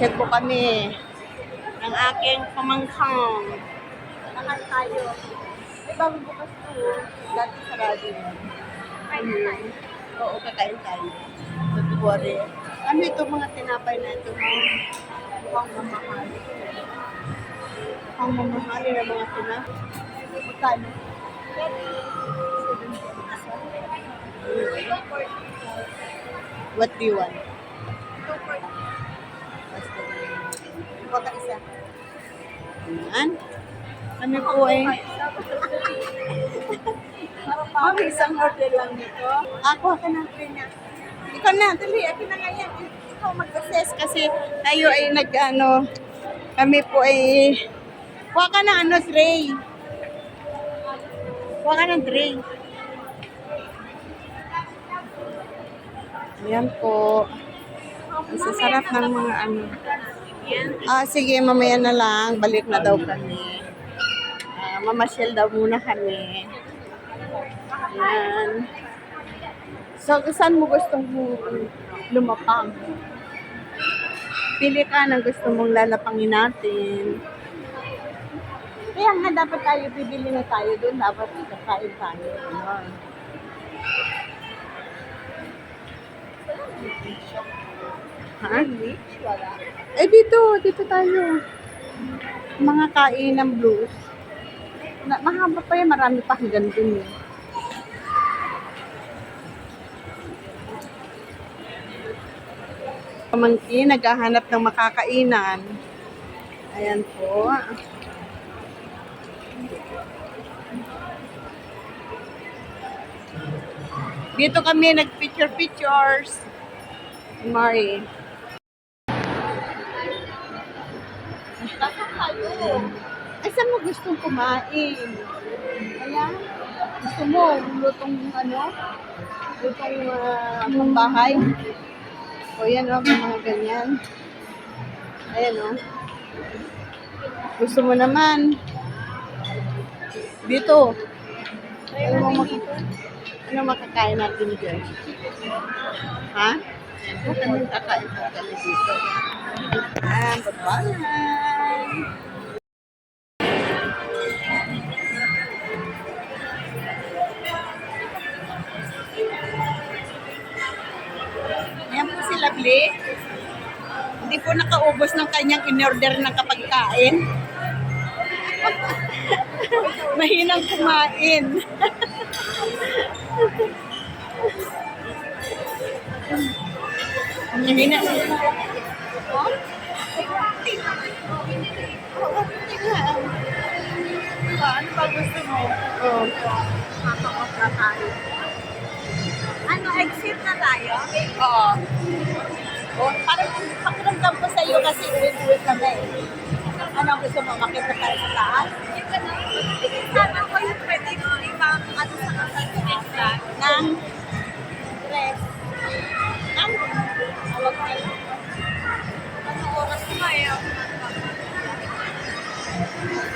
Mamasyal po kami ng aking pamangkang. Nakain tayo. May bagong bukas po. Dati sarado yun. Oo, kakain tayo. Nag-worry. Ano ito mga tinapay na ito? Mukhang mamahal. Mukhang mamahal na mga tinapay. Magkano? What do you want? 240. Baka isa. Ayan. Kami po eh. Ma'am, isang order lang dito. Ako ka na niya. Ikaw na, dali. Akin na nga yan. Ikaw mag-assess kasi tayo ay nag-ano. Kami po ay kuha ka na ano, tray. Kuha ka ng tray. Ayan po. Ang sasarap ng mga ano. Sige, mamaya na lang. Balik na daw kami. Mamasyal daw muna kami. Ayan. So, saan mo gustong lumapang? Pili ka ng gusto mong lalapangin natin. Kaya nga, dapat tayo, bibili na tayo doon. Dapat kakain tayo. Ayan. Ha? Eh, dito tayo. Mga kain ng blues. Mahaba pa yan, marami pa hanggang dun eh. Pamangkin, naghahanap ng makakainan. Ayan po. Dito kami nag-pictures. Mari. Ay, saan mo gustong kumain? Ayan. Gusto mo, lutong ano? Lutong pambahay? O yan o, mga ganyan. Ayan o. Gusto mo naman. Dito. Ano makakain natin dyan? Ha? Ano kakain natin dito? Bye-bye! Ayan po si Lovely. Hindi po nakaubos ng kanyang in-order ng kapagkain. Mahinang kumain. Mahina. Oh? Ano ba gusto mo? Oh. Ano, exit na tayo? Oo. Oh, parang pakiramdam ko sa iyo kasi uwi-uwi kami. Ano gusto mo? Makita tayo sa taas? Sana ko yung pwede mo ibang ano sa kasal ng dress. Ng? Alam mo yun? Ano oras mo eh?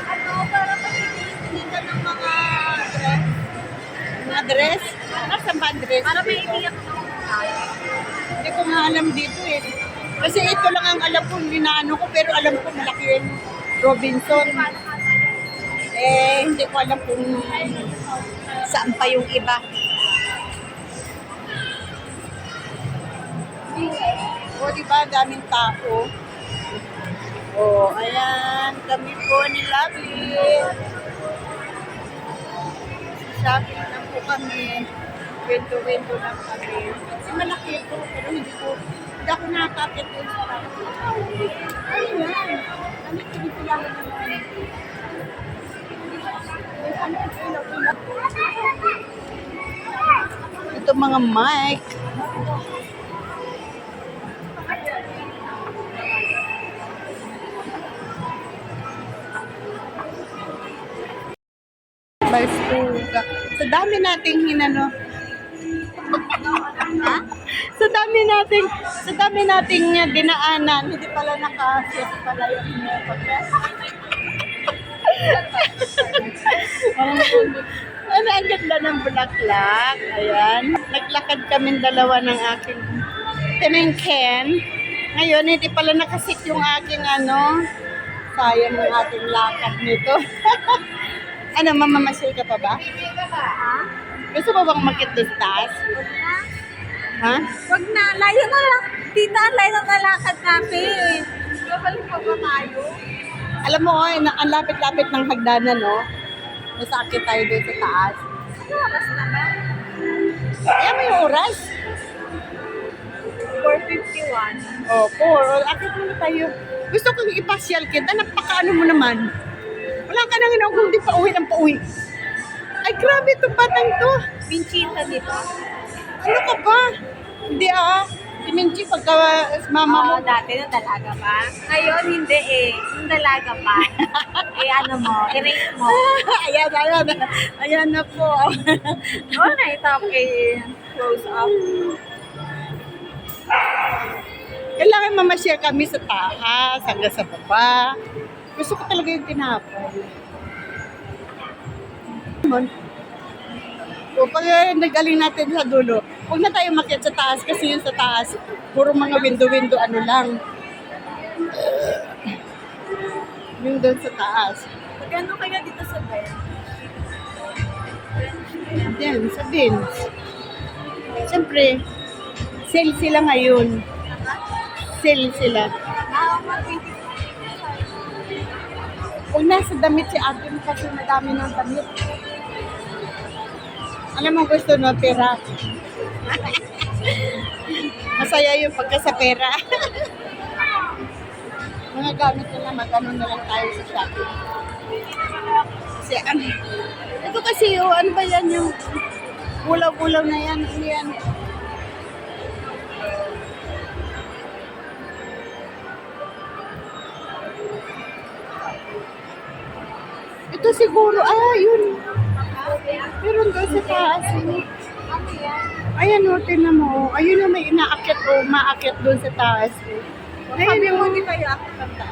Ano, para pag-itigil ka ng mga dress? Mga dress? Nasaan ba ang dress? Para may iiyak na hindi ko nga alam dito eh. Kasi ito lang ang alam ko, ginaano ko, pero alam ko malaki yung Robinson. Hindi ko alam kung saan pa yung iba. O, diba? Daming tao. O, ayan. Kami po ni Lovely. Shopping lang po kami. Window lang kami. Kasi malaki ito, pero hindi ako nakakapit yun sa tao. Ayan. Ano pinipilahan naman? Ito mga mic. Barsuga. Sa dami nating hinano. Ha? Sa dami nating dinaanan, hindi pala naka-set pala yung podcast. Ano, ang ganda ng bulaklak. Ayan. Naglakad kami dalawa ng aking tinengken. Ngayon, hindi pala nakasit yung aking ano. Sayang ng ating lakad nito. Ano, mamamasyal ka pa ba? Ha? Gusto mo bang makit-distas? Huwag na. Ha? Huwag na. Layo na lang. Tita, layo na nalakad natin. Babalik pa ba tayo? Alam mo, ang lapit-lapit ng hagdanan, no? Nasakit tayo doon sa taas. Ano oras na ba? Ayan mo yung oras. 4:51. Oh, 4. Akit muna tayo. Gusto kong ipasyal kita. Napakaano mo naman. Wala ka nang inaw kung di pa uwi ng pauwi. Ay, grabe itong batang to. Pinchita, di ba? Ano ka ba? Hindi Si Minchi, pagka mama mo. Oo, dati na dalaga pa. Ngayon, hindi eh. Yung dalaga pa. eh, ano mo, erase mo. Ayan. Ayan na po. Oo na, ito okay. Close up. Kailangan mamasyal kami sa taas, hanggang sa baba. Gusto ko talaga yung tinapon. O pag nag-aling natin sa dulo, huwag na tayo makiat sa taas kasi yung sa taas, puro mga window ano lang. Yung doon sa taas. Magkano kaya dito sa bed? Yan, sa bins. Siyempre, sale sila ngayon. Sale sila. Huwag nasa damit si ate mo kasi madami ng damit. Alam mo gusto no, pera. Masaya yung pagka sa pera. Mga gamit na lang, mag-ano na lang tayo sa shopping. Kasi ito kasi yung, ano ba yan yung gulaw-gulaw na yan. Ano yan? Ito siguro, yun. Meron doon sa taas. Ano yan? Ayan o, tinan mo. Ayun na may inaakit o maakit doon sa taas. Sabi Ayun mo, o. di kayo ako kanta.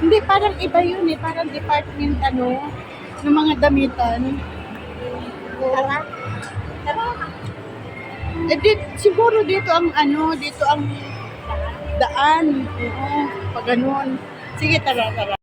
Hindi, parang iba yun eh. Parang department ng mga damitan. Tara. Tara. Siguro dito ang dito ang daan. Oo, pag ganun. Sige, tara.